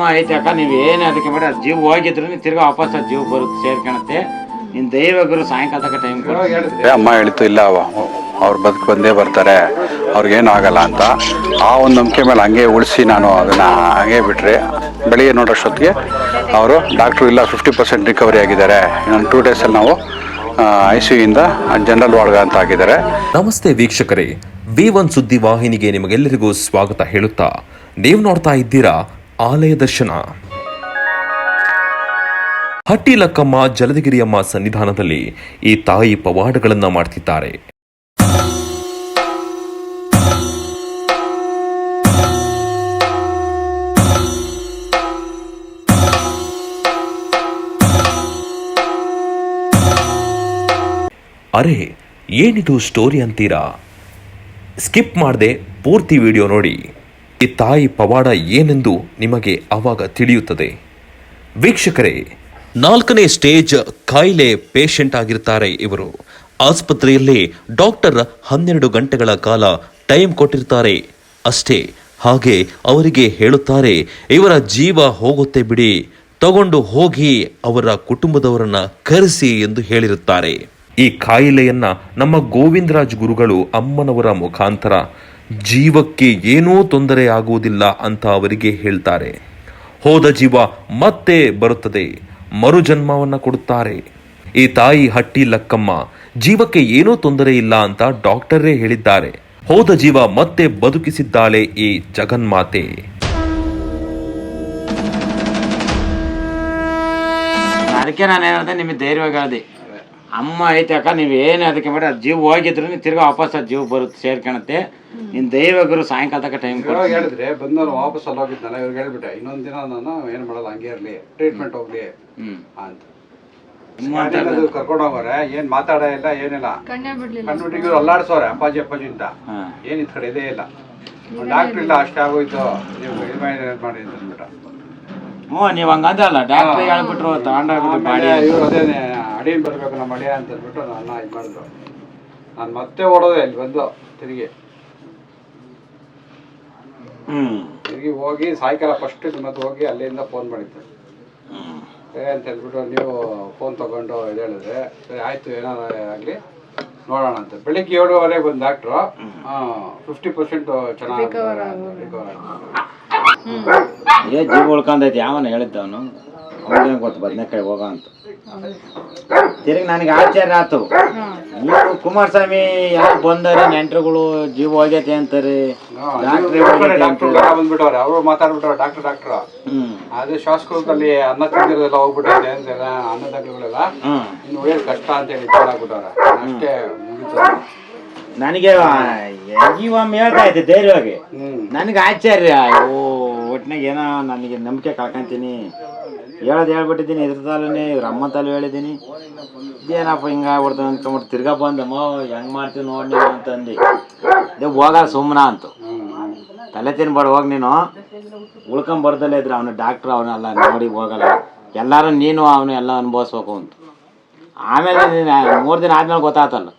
ಅಮ್ಮ ಐತೆ ಅಕ್ಕ, ನೀವು ಏನು ಅದಕ್ಕೆ ಬೇಡ, ಜೀವ ಹೋಗಿದ್ರು ತಿರ್ಗಾ ವಾಪಸ್ ಜೀವ ಬರುತ್ತೆ, ಸೇರ್ಕೊಳತ್ತೆ. ನಿನ್ನ ದೈವಗುರು ಸಾಯಂಕಾಲ ತನಕ ಟೈಮ್ ಕೊಡಿ. ಅಮ್ಮ ಹೇಳಿತು ಇಲ್ಲ ಅವ್ರು ಬದುಕು ಬಂದೇ ಬರ್ತಾರೆ, ಅವ್ರಿಗೇನು ಆಗಲ್ಲ ಅಂತ. ಆ ಒಂದು ನಂಬಿಕೆ ಮೇಲೆ ಹಂಗೆ ಉಳಿಸಿ ನಾನು ಅದನ್ನು ಹಂಗೆ ಬಿಟ್ಟರೆ ಬೆಳಿಗ್ಗೆ ನೋಡೋಷ್ಟೊತ್ತಿಗೆ ಅವರು ಡಾಕ್ಟ್ರು ಇಲ್ಲ 50% ರಿಕವರಿ ಆಗಿದ್ದಾರೆ, ಇನ್ನೊಂದು 2 ಡೇಸಲ್ಲಿ ನಾವು ICU ಇಂದ ಜನರಲ್ ವಾರ್ಡ್ಗೆ ಅಂತ ಆಗಿದ್ದಾರೆ. ನಮಸ್ತೆ ವೀಕ್ಷಕರೇ, V1 ಸುದ್ದಿ ವಾಹಿನಿಗೆ ನಿಮಗೆಲ್ಲರಿಗೂ ಸ್ವಾಗತ ಹೇಳುತ್ತಾ, ನೀವು ನೋಡ್ತಾ ಇದ್ದೀರಾ ಆಲಯ ದರ್ಶನ. ಹಟ್ಟಿ ಲಕ್ಕಮ್ಮ ಜಲದಗಿರಿಯಮ್ಮ ಸನ್ನಿಧಾನದಲ್ಲಿ ಈ ತಾಯಿ ಪವಾಡಗಳನ್ನ ಮಾಡ್ತಿದ್ದಾರೆ. ಅರೆ ಏನಿದು ಸ್ಟೋರಿ ಅಂತೀರಾ? ಸ್ಕಿಪ್ ಮಾಡದೆ ಪೂರ್ತಿ ವಿಡಿಯೋ ನೋಡಿ. ಈ ತಾಯಿ ಪವಾಡ ಏನೆಂದು ನಿಮಗೆ ಆವಾಗ ತಿಳಿಯುತ್ತದೆ. ವೀಕ್ಷಕರೇ, 4ನೇ ಸ್ಟೇಜ್ ಕಾಯಿಲೆ ಪೇಷಂಟ್ ಆಗಿರ್ತಾರೆ ಇವರು. ಆಸ್ಪತ್ರೆಯಲ್ಲಿ ಡಾಕ್ಟರ್ 12 ಗಂಟೆಗಳ ಕಾಲ ಟೈಮ್ ಕೊಟ್ಟಿರ್ತಾರೆ ಅಷ್ಟೇ. ಹಾಗೆ ಅವರಿಗೆ ಹೇಳುತ್ತಾರೆ, ಇವರ ಜೀವ ಹೋಗುತ್ತೆ ಬಿಡಿ, ತಗೊಂಡು ಹೋಗಿ ಅವರ ಕುಟುಂಬದವರನ್ನ ಕರೆಸಿ ಎಂದು ಹೇಳಿರುತ್ತಾರೆ. ಈ ಕಾಯಿಲೆಯನ್ನ ನಮ್ಮ ಗೋವಿಂದರಾಜ್ ಗುರುಗಳು ಅಮ್ಮನವರ ಮುಖಾಂತರ ಜೀವಕ್ಕೆ ಏನೂ ತೊಂದರೆ ಆಗುವುದಿಲ್ಲ ಅಂತ ಅವರಿಗೆ ಹೇಳ್ತಾರೆ. ಹೋದ ಜೀವ ಮತ್ತೆ ಬರುತ್ತದೆ, ಮರುಜನ್ಮವನ್ನ ಕೊಡುತ್ತಾರೆ. ಈ ತಾಯಿ ಹಟ್ಟಿ ಲಕ್ಕಮ್ಮ ಜೀವಕ್ಕೆ ಏನೂ ತೊಂದರೆ ಇಲ್ಲ ಅಂತ ಡಾಕ್ಟರೇ ಹೇಳಿದ್ದಾರೆ. ಹೋದ ಜೀವ ಮತ್ತೆ ಬದುಕಿಸಿದ್ದಾಳೆ ಈ ಜಗನ್ಮಾತೆ. ಅದಕ್ಕೆ ನಾನು ಏನಂತ ನಿಮಗೆ ಧೈರ್ಯವಾಗಿ ಹೇಳ್ದೆ, ಅಮ್ಮ ಐತೆ ಅಕ್ಕ, ನೀವು ಏನು ಅದಕ್ಕೆ ಬೇಡ, ಜೀವ ಹೋಗಿದ್ರು ತಿರ್ಗಾ ವಾಪಸ್ ಜೀವ ಬರುತ್ತೆ, ಸೇರ್ಕೊಳತ್ತೆ. ನಿನ್ನ ದೈವಗುರು ಸಾಯಂಕಾಲ ತನಕ ಟೈಮ್ ಕೊಡಿ. ಹೇಳಿದ್ರೆ ಬಂದವರು ವಾಪಸ್ ಅಲ್ಲಿ ಹೋಗಿದ್ನಲ್ಲ, ಇವ್ರಿಗೆ ಹೇಳ್ಬಿಟ್ಟೆ ಇನ್ನೊಂದು ದಿನ ನಾನು ಏನು ಮಾಡಲ್ಲ, ಹಂಗೆ ಇರಲಿ, ಟ್ರೀಟ್ಮೆಂಟ್ ಹೋಗ್ಲಿ ಅಂತ ಕರ್ಕೊಂಡು ಹೋಗೋರೆ. ಏನ್ ಮಾತಾಡ ಇಲ್ಲ, ಏನಿಲ್ಲ, ಕಣ್ಬಿಟ್ಟಿಗೆ ಇವ್ರು ಅಲ್ಲಾಡ್ಸೋರೆ ಅಪ್ಪಾಜಿ ಅಂತ. ಏನ್ ಇದ್ ಕಡೆ ಇದೇ ಇಲ್ಲ, ಡಾಕ್ಟ್ರ್ ಇಲ್ಲ, ಅಷ್ಟೇ ಆಗೋಯ್ತು, ನೀವು ಇದು ಮಾಡಿ ಅಂತ ಅಂದ್ಬಿಟ್ಟ. ನೀವು ಹಂಗಂದಲ್ಲ, ಡಾಕ್ಟ್ರ್ ಹೇಳ್ಬಿಟ್ರು ತಗೊಂಡೋಗ್ಬಿಟ್ಟು ಇವ್ರು ಅದೇನೆ ಅಡಿಯನ್ ಬರ್ಬೇಕು ನಮ್ಮ ಅಡಿಯ ಅಂತ ಅಂದ್ಬಿಟ್ಟು ನನ್ನ ಇದು ಮಾಡಿದ್ರು. ನಾನು ಮತ್ತೆ ಓಡೋದೆ ಇಲ್ಲಿ ಬಂದು ತಿರುಗಿ ಹೋಗಿ ಸಾಯಂಕಾಲ ಫಸ್ಟ್ ಮತ್ತೆ ಹೋಗಿ ಅಲ್ಲಿಂದ ಫೋನ್ ಮಾಡಿದ್ದೆ. ಸರಿ ಅಂತ ಹೇಳ್ಬಿಟ್ಟು ನೀವು ಫೋನ್ ತಗೊಂಡು ಇದು ಹೇಳಿದ್ರೆ, ಸರಿ ಆಯ್ತು ಏನಾದ್ರು ಆಗಲಿ ನೋಡೋಣ ಅಂತ. ಬೆಳಿಗ್ಗೆ 7:15 ಬಂದು ಡಾಕ್ಟ್ರು 50% ಚೆನ್ನಾಗಿ ರಿಕವರ್ ಏ ಜೀವ ಉಳ್ಕೊಂಡೈತಿ. ಯಾವನ ಹೇಳಿದ್ದವನು ಅವನಿಗೆ ಗೊತ್ತು, ಬದನೆಕಾಯಿ ಹೋಗ ಅಂತ. ತಿರುಗಿ ನನಗೆ ಆಶ್ಚರ್ಯ ಆಯ್ತು, ಇವರು ಕುಮಾರಸ್ವಾಮಿ ಯಾರು ಬಂದಾರೆ, ನೆಂಟರುಗಳು ಜೀವ ಹೋಗೈತೆ ಅಂತಾರೆ, ಬಂದ್ಬಿಟ್ಟವ್ರೆ. ಅವರು ಮಾತಾಡ್ಬಿಟ್ಟವ್ರೆ ಡಾಕ್ಟ್ರು. ಅದೇ ಶಾಸಕರಲ್ಲಿ ಅನ್ನ ತಿಂದಿರೋದೆಲ್ಲ ಹೋಗ್ಬಿಟ್ಟೈತೆ ಅಂತೆಲ್ಲ, ಅನ್ನದಾಗ್ಲಿಗಳೆಲ್ಲ ಇನ್ನು ಒಳ್ಳೆ ಕಷ್ಟ ಅಂತ ಹೇಳಿ ಆಗ್ಬಿಟ್ಟವ್ರೆ. ಅಷ್ಟೇ ಮುಗಿತು. ನನಗೆ ಒಮ್ಮೆ ಹೇಳ್ತಾ ಇದ್ದೆ ಧೈರ್ಯವಾಗಿ. ನನಗೆ ಆಶ್ಚರ್ಯ, ಒಟ್ಟಿನಾಗ ಏನೋ ನನಗೆ ನಂಬಿಕೆ ಕಳ್ಕೊಂತೀನಿ, ಹೇಳ್ಬಿಟ್ಟಿದ್ದೀನಿ. ಇದ್ರ ತಾಲೂನೇ ಇವ್ರ ಅಮ್ಮ ತಾಲೂ ಹೇಳಿದ್ದೀನಿ. ಇದೇನಪ್ಪ ಹಿಂಗಾಗ್ಬಿಡ್ತಾನೆ ಅಂದ್ಕೊಂಬಿಟ್ಟು ತಿರ್ಗಾ ಬಂದಮ್ಮ ಹೆಂಗೆ ಮಾಡ್ತೀವಿ ನೋಡಿ ನೀವು ಅಂತಂದು. ಹೋಗ ಸುಮ್ಮನ ಅಂತು, ತಲೆ ತಿನ್ಬೇಡ, ಹೋಗಿ ನೀನು ಉಳ್ಕೊಂಬರ್ದಲ್ಲೇ ಇದ್ರೆ ಅವನು ಡಾಕ್ಟ್ರು ಅವನೆಲ್ಲ ನೋಡಿ ಹೋಗಲ್ಲ, ಎಲ್ಲರೂ ನೀನು ಅವನು ಎಲ್ಲ ಅನುಭವಿಸ್ಬೇಕು ಅಂತ. ಆಮೇಲೆ 3 ದಿನ ಆದ್ಮೇಲೆ ಗೊತ್ತಾಗ್ತಲ್ಲ,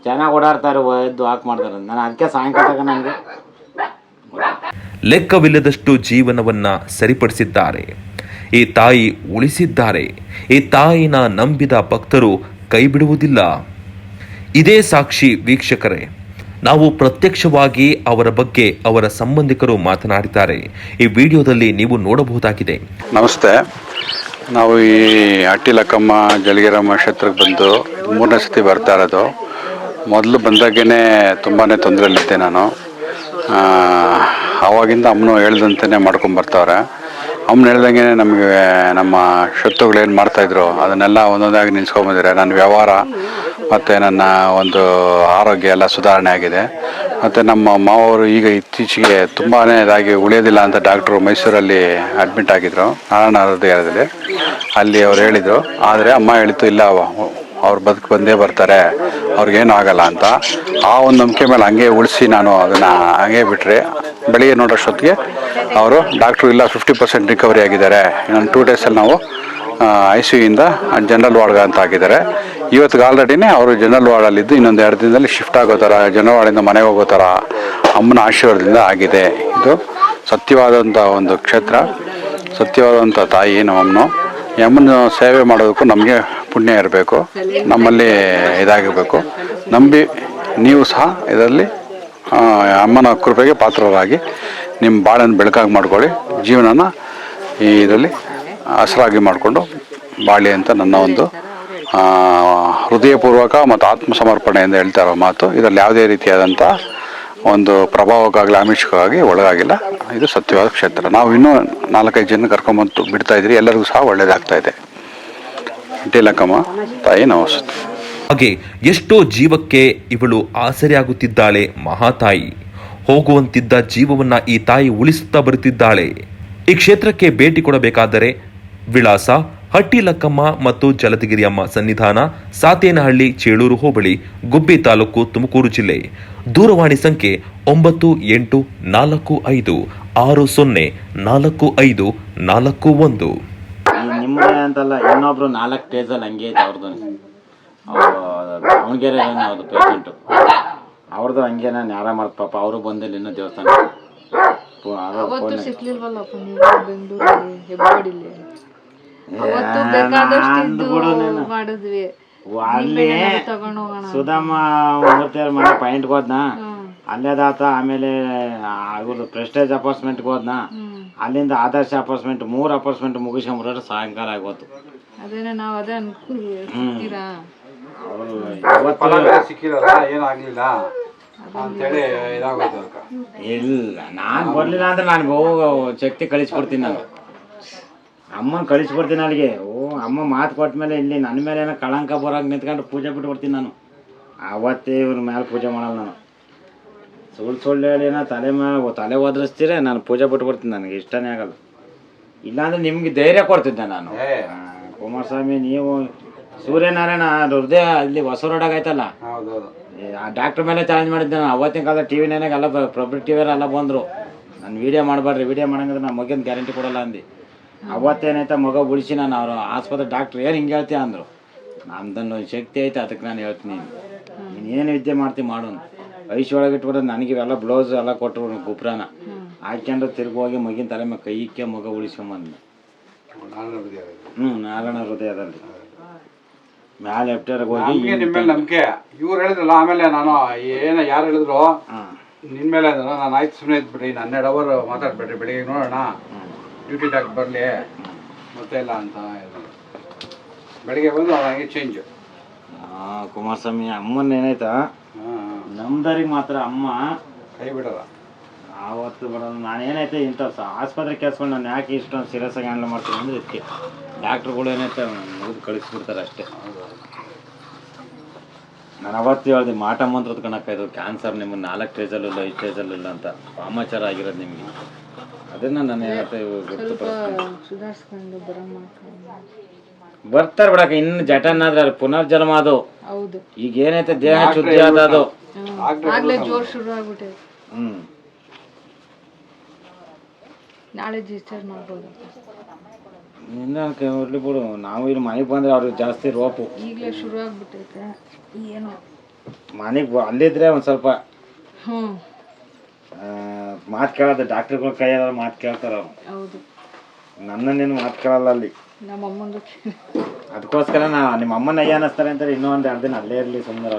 ಚೆನ್ನಾಗಿ ಓಡಾಡ್ತಾರೆ, ಎದ್ದು ವಾಕ್ ಮಾಡ್ತಾರೆ. ನಾನು ಅದಕ್ಕೆ ಸಾಯಂಕಾಲ ನನಗೆ ಲೆಕ್ಕವಿಲ್ಲದಷ್ಟು ಜೀವನವನ್ನ ಸರಿಪಡಿಸಿದ್ದಾರೆ. ಈ ತಾಯಿ ಉಳಿಸಿದ್ದಾರೆ. ಈ ತಾಯಿನ ನಂಬಿದ ಭಕ್ತರು ಕೈ ಬಿಡುವುದಿಲ್ಲ. ಇದೇ ಸಾಕ್ಷಿ ವೀಕ್ಷಕರೇ. ನಾವು ಪ್ರತ್ಯಕ್ಷವಾಗಿ ಅವರ ಬಗ್ಗೆ ಅವರ ಸಂಬಂಧಿಕರು ಮಾತನಾಡಿದ್ದಾರೆ. ಈ ವಿಡಿಯೋದಲ್ಲಿ ನೀವು ನೋಡಬಹುದಾಗಿದೆ. ನಮಸ್ತೆ, ನಾವು ಈ ಹಟ್ಟಿ ಲಕ್ಕಮ್ಮ ಜಲಗಿರಮ್ಮ ಕ್ಷೇತ್ರಕ್ಕೆ ಬಂದು 3ನೇ ಸತಿ ಬರ್ತಾ ಇರೋದು. ಮೊದಲು ಬಂದಾಗೇ ತುಂಬಾ ತೊಂದರೆಯಲ್ಲಿದ್ದೆ ನಾನು. ಆವಾಗಿಂದ ಅಮ್ಮನು ಹೇಳ್ದಂತೆಯೇ ಮಾಡ್ಕೊಂಬರ್ತಾವ್ರೆ. ಅಮ್ಮನ ಹೇಳ್ದಂಗೆ ನಮಗೆ ನಮ್ಮ ಶತ್ರುಗಳೇನು ಮಾಡ್ತಾಯಿದ್ರು ಅದನ್ನೆಲ್ಲ ಒಂದೊಂದಾಗಿ ನಿಲ್ಸ್ಕೊಂಬಂದಿದ್ದಾರೆ. ನನ್ನ ವ್ಯವಹಾರ ಮತ್ತು ನನ್ನ ಒಂದು ಆರೋಗ್ಯ ಎಲ್ಲ ಸುಧಾರಣೆ ಆಗಿದೆ. ಮತ್ತು ನಮ್ಮ ಮಾವರು ಈಗ ಇತ್ತೀಚೆಗೆ ತುಂಬಾ ಇದಾಗಿ ಉಳಿಯೋದಿಲ್ಲ ಅಂತ ಡಾಕ್ಟ್ರು ಮೈಸೂರಲ್ಲಿ ಅಡ್ಮಿಟ್ ಆಗಿದ್ದರು, ನಾರಾಯಣ ಹೃದಯದಲ್ಲಿ. ಅಲ್ಲಿ ಅವ್ರು ಹೇಳಿದರು, ಆದರೆ ಅಮ್ಮ ಹೇಳಿತು ಇಲ್ಲ ಅವ್ರು ಬದುಕು ಬಂದೇ ಬರ್ತಾರೆ, ಅವ್ರಿಗೇನು ಆಗಲ್ಲ ಅಂತ. ಆ ಒಂದು ನಂಬಿಕೆ ಮೇಲೆ ಹಂಗೆ ಉಳಿಸಿ ನಾನು ಅದನ್ನು ಹಂಗೆ ಬಿಟ್ಟರೆ ಬೆಳಿಗ್ಗೆ ನೋಡೋಷ್ಟೊತ್ತಿಗೆ ಅವರು ಡಾಕ್ಟ್ರು ಇಲ್ಲ 50% ರಿಕವರಿ ಆಗಿದ್ದಾರೆ, ಇನ್ನೊಂದು 2 ಡೇಸಲ್ಲಿ ನಾವು ICU ಇಂದ ಜನರಲ್ ವಾರ್ಡ್ಗೆ ಅಂತ ಆಗಿದ್ದಾರೆ. ಇವತ್ತಿಗೆ ಆಲ್ರೆಡಿನೇ ಅವರು ಜನರಲ್ ವಾರ್ಡಲ್ಲಿದ್ದು ಇನ್ನೊಂದು 2 ದಿನದಲ್ಲಿ ಶಿಫ್ಟ್ ಆಗೋ ಥರ, ಜನರಲ್ ವಾರ್ಡಿಂದ ಮನೆಗೆ ಹೋಗೋ ಥರ ಅಮ್ಮನ ಆಶೀರ್ವಾದದಿಂದ ಆಗಿದೆ. ಇದು ಸತ್ಯವಾದಂಥ ಒಂದು ಕ್ಷೇತ್ರ. ಸತ್ಯವಾದಂಥ ತಾಯಿ ನಮ್ಮಮ್ಮನು. ಈ ಅಮ್ಮನ ಸೇವೆ ಮಾಡೋದಕ್ಕೂ ನಮಗೆ ಪುಣ್ಯ ಇರಬೇಕು, ನಮ್ಮಲ್ಲಿ ಇದಾಗಿರಬೇಕು. ನಂಬಿ ನೀವು ಸಹ ಇದರಲ್ಲಿ ಅಮ್ಮನ ಕೃಪೆಗೆ ಪಾತ್ರರಾಗಿ ನಿಮ್ಮ ಬಾಳನ್ನು ಬೆಳಕಾಗಿ ಮಾಡ್ಕೊಳ್ಳಿ, ಜೀವನನ ಈ ಇದರಲ್ಲಿ ಹಸರಾಗಿ ಮಾಡಿಕೊಂಡು ಬಾಳಿ ಅಂತ ನನ್ನ ಒಂದು ಹೃದಯಪೂರ್ವಕ ಮತ್ತು ಆತ್ಮಸಮರ್ಪಣೆಯಿಂದ ಹೇಳ್ತಾ ಇರೋ ಮಾತು. ಇದರಲ್ಲಿ ಯಾವುದೇ ರೀತಿಯಾದಂಥ ಒಂದು ಪ್ರಭಾವಕ್ಕಾಗಲಿ ಆಮಿಷಕ್ಕಾಗಿ ಒಳಗಾಗಿಲ್ಲ. ಇದು ಸತ್ಯವಾದ ಕ್ಷೇತ್ರ. ನಾವು ಇನ್ನೂ 4-5 ಜನ ಕರ್ಕೊಂಬಂದು ಬಿಡ್ತಾ ಇದ್ರಿ, ಎಲ್ಲರಿಗೂ ಸಹ ಒಳ್ಳೇದಾಗ್ತಾ ಇದೆ. ಲಕ್ಕಮ್ಮ ತಾಯಿ ನಮಸ್ತೆ. ಹಾಗೆ ಎಷ್ಟೋ ಜೀವಕ್ಕೆ ಇವಳು ಆಸರೆಯಾಗುತ್ತಿದ್ದಾಳೆ ಮಹಾತಾಯಿ. ಹೋಗುವಂತಿದ್ದ ಜೀವವನ್ನ ಈ ತಾಯಿ ಉಳಿಸುತ್ತಾ ಬರುತ್ತಿದ್ದಾಳೆ. ಈ ಕ್ಷೇತ್ರಕ್ಕೆ ಭೇಟಿ ಕೊಡಬೇಕಾದರೆ ವಿಳಾಸ ಹಟ್ಟಿ ಲಕ್ಕಮ್ಮ ಮತ್ತು ಜಲದಗಿರಿಯಮ್ಮ ಸನ್ನಿಧಾನ, ಸಾತೇನಹಳ್ಳಿ, ಚೇಳೂರು ಹೋಬಳಿ, ಗುಬ್ಬಿ ತಾಲೂಕು, ತುಮಕೂರು ಜಿಲ್ಲೆ. ದೂರವಾಣಿ ಸಂಖ್ಯೆ 9840604541. ನಿಮ್ಮನೆ ಅಂತಲ್ಲ, ಇನ್ನೊಬ್ರು 4 ಸ್ಟೇಜಲ್ಲಿ ಹಂಗೆ ಐತೆ ಅವ್ರದ್ದು. ಅವನಿಗೆರೆ ಅವ್ರದ್ದು ಪೇಷೆಂಟು, ಅವ್ರದ್ದು ಹಂಗೆ. ನಾನು ಯಾರ ಮಾಡ್ತ ಪಾಪ ಅವರು ಬಂದಿಲ್ಲ ಇನ್ನೂ ದೇವಸ್ಥಾನ. ಅಲ್ಲಿ ಸುಧಾಮ ಮೂರ್ತಿಯವ್ರ ಮನೆ ಪಾಯಿಂಟ್ಗೆ ಹೋದ್ನ, ಅಲ್ಲೇದಾತ. ಆಮೇಲೆ ಇವ್ರದ್ದು ಪ್ರೆಸ್ಟೇಜ್ ಅಪಾರ್ಟ್ಮೆಂಟ್ಗೆ ಹೋದ್ನ, ಅಲ್ಲಿಂದ ಆದರ್ಶ ಅಪಾರ್ಟ್ಮೆಂಟ್ 3 ಅಪಾರ್ಟ್ಮೆಂಟ್ ಮುಗಿಸ್ಕೊಂಡ್ರೆ ಸಾಯಂಕಾಲ ಆಗೋತು. ಇಲ್ಲ, ನಾನು ಬರ್ಲಿಲ್ಲ ಅಂದ್ರೆ ನಾನು ಹೋಗೋ ಶಕ್ತಿ ಕಳಿಸ್ಬಿಡ್ತೀನಿ. ನಾನು ಅಮ್ಮನ ಕಳಿಸ್ಬಿಡ್ತೀನಿ ಅಲ್ಲಿಗೆ. ಅಮ್ಮ ಮಾತು ಕೊಟ್ಟ ಮೇಲೆ ಇಲ್ಲಿ ನನ್ನ ಮೇಲೆ ಏನೋ ಕಳಂಕ ಬರೋಕೆ ನಿಂತ್ಕೊಂಡು ಪೂಜೆ ಬಿಟ್ಬಿಡ್ತೀನಿ ನಾನು. ಅವತ್ತೇ ಇವ್ರ ಮೇಲೆ ಪೂಜೆ ಮಾಡಲ್ಲ ನಾನು. ಸುಳ್ಳು ಹೇಳಿ ಏನೋ ತಲೆ ಒದರಿಸ್ತೀರ, ನಾನು ಪೂಜೆ ಬಿಟ್ಬಿಡ್ತೀನಿ. ನನಗೆ ಇಷ್ಟನೇ ಆಗಲ್ಲ. ಇಲ್ಲಾಂದ್ರೆ ನಿಮ್ಗೆ ಧೈರ್ಯ ಕೊಡ್ತಿದ್ದೆ ನಾನು. ಕುಮಾರಸ್ವಾಮಿ, ನೀವು ಸೂರ್ಯನಾರಾಯಣ ಹೃದಯ ಅಲ್ಲಿ ಹೊಸ ರೋಡಾಗ ಆಯ್ತಲ್ಲ, ಆ ಡಾಕ್ಟ್ರ್ ಮೇಲೆ ಚಾಲೆಂಜ್ ಮಾಡಿದ್ದೆ ನಾನು. ಅವತ್ತಿನ ಕಾಲದ ಟಿ ವಿನಾಗ ಎಲ್ಲ ಪಬ್ಲಿಕ್ ಟಿ ವಿಯಲ್ಲ ಬಂದರು, ನಾನು ವೀಡಿಯೋ ಮಾಡಬೇಡ್ರಿ, ವೀಡಿಯೋ ಮಾಡಂಗಿದ್ರೆ ನಾನು ಮಗನ ಗ್ಯಾರಂಟಿ ಕೊಡಲ್ಲ ಅಂದು. ಅವತ್ತೇನೈತೆ ಮಗ ಉಳಿಸಿ ನಾನು ಅವ್ರು ಆಸ್ಪತ್ರೆ ಡಾಕ್ಟ್ರ್ ಏನು ಹಿಂಗೆ ಹೇಳ್ತೀಯ ಅಂದರು. ನಮ್ದನ್ನು ಶಕ್ತಿ ಐತೆ, ಅದಕ್ಕೆ ನಾನು ಹೇಳ್ತೀನಿ, ನೀನು ಏನು ವಿದ್ಯೆ ಮಾಡ್ತೀವಿ ಮಾಡು. ಐಶ್ ಒಳಗೆ ಇಟ್ಬಿಡೋದು. ನನಗೆ ಇವೆಲ್ಲ ಬ್ಲೌಸ್ ಎಲ್ಲ ಕೊಟ್ಟರು, ಗುಪ್ರಾನ ಹಾಕ್ಯಂಡು ತಿರ್ಗಿ ಹೋಗಿ ಮಗಿನ ತಲೆ ಮೇಲೆ ಕೈ ಇಕ್ಕೆ ಮಗ ಉಳಿಸ್ಕೊಂಬಂದು. ನಾರಾಯಣ ಹೃದಯದಲ್ಲಿ ಮ್ಯಾಲೆ ಎಫ್ಟರ್ಗೆ ಹೋಗಿ ನಿಮ್ಮ ನಂಬಿಕೆ ಇವ್ರು ಹೇಳಿದ್ರಲ್ಲ. ಆಮೇಲೆ ನಾನು ಯಾರು ಹೇಳಿದ್ರು ನಿನ್ನ ಮೇಲೆ ಅಂದ್ರೆ ನಾನು ಆಯ್ತು ಸುಮ್ಮನೆ ಇದ್ಬಿಟ್ರಿ, 12 ಅವರ್ ಮಾತಾಡ್ಬೇಡ್ರಿ, ಬೆಳಿಗ್ಗೆ ನೋಡೋಣ ಡ್ಯೂಟಿ ಡಾಕ್ಟರ್ ಬರಲಿ ಮತ್ತೆ ಇಲ್ಲ ಅಂತ ಬೆಳಿಗ್ಗೆ ಬಂದು ಹಾಗೆ ಚೇಂಜು. ಕುಮಾರಸ್ವಾಮಿ ಅಮ್ಮನ ಏನಾಯ್ತಾ, ನಮ್ದರಿಗೆ ಮಾತ್ರ ಅಮ್ಮ ಕೈ ಬಿಡಲ್ಲ, ಆವತ್ತು ಬಿಡೋದು. ನಾನೇನೈತೆ ಇಂಥ ಆಸ್ಪತ್ರೆ ಕೆಲಸಗಳು ನಾನು ಯಾಕೆ ಇಷ್ಟೊಂದು ಸೀರಿಯಸ್ ಆಗಿ ಹ್ಯಾಂಡಲ್ ಮಾಡ್ತೀನಿ ಅಂದರೆ ಇದಕ್ಕೆ ಡಾಕ್ಟ್ರುಗಳು ಏನೈತೆ ಮುಗಿದು ಕಳಿಸ್ಬಿಡ್ತಾರೆ ಅಷ್ಟೇ. ನಾನು ಅವತ್ತು ಹೇಳ್ದೆ ಮಾಟ ಮಂತ್ರದ ಕಣಕ್ಕಾಯ್ತು, ಕ್ಯಾನ್ಸರ್ ನಿಮ್ಮನ್ನು 4 ಸ್ಟೇಜಲ್ಲಿಲ್ಲ, 5 ಸ್ಟೇಜಲ್ಲಿಲ್ಲ ಅಂತ ವಾಮಾಚಾರ ಆಗಿರೋದು ನಿಮಗೆ. ಅದನ್ನು ನಾನು ಏನೈತೆ ಬರ್ತಾರೆ ಬಿಡಕ್ಕೆ. ಇನ್ನು ಜಟನಾದ್ರೆ ಅದು ಪುನರ್ಜನ್ಮ, ಅದು ಈಗ ಏನೈತೆ ದೇಹ ಶುದ್ಧಿ ಆದ ಅದು. ನಾಳೆ ಡಿಸ್ಚಾರ್ಜ್ ಮಾಡ್ಬೋದು. ಇರ್ಲಿ ಬಿಡು, ನಾವು ಇಲ್ಲಿ ಮನೆಗೆ ಬಂದ್ರೆ ಅವ್ರಿಗೆ ಜಾಸ್ತಿ ರೋಪು. ಈಗಲೇ ಶುರು ಆಗ್ಬಿಟ್ಟೈತೆ ಏನೋ. ಮನೆಗೆ ಅಲ್ಲಿದ್ರೆ ಒಂದು ಸ್ವಲ್ಪ ಮಾತು ಕೇಳೋದು, ಡಾಕ್ಟ್ರುಗಳ ಕೈಯಾರ ಮಾತು ಕೇಳ್ತಾರ ಅವ್ರು. ಹೌದು, ನನ್ನನ್ನೇನು ಮಾತು ಕೇಳಲ್ಲ ಅಲ್ಲಿ. ನಮ್ಮ ಅಮ್ಮಂದು ಅದಕ್ಕೋಸ್ಕರ ನಿಮ್ಮ ಅಮ್ಮನ ಅಯ್ಯ ಅನ್ನಿಸ್ತಾರೆ ಅಂತಾರೆ. ಇನ್ನೂ ಒಂದು 2 ದಿನ ಅಲ್ಲೇ ಇರಲಿ ಸುಮ್ಮನೆ.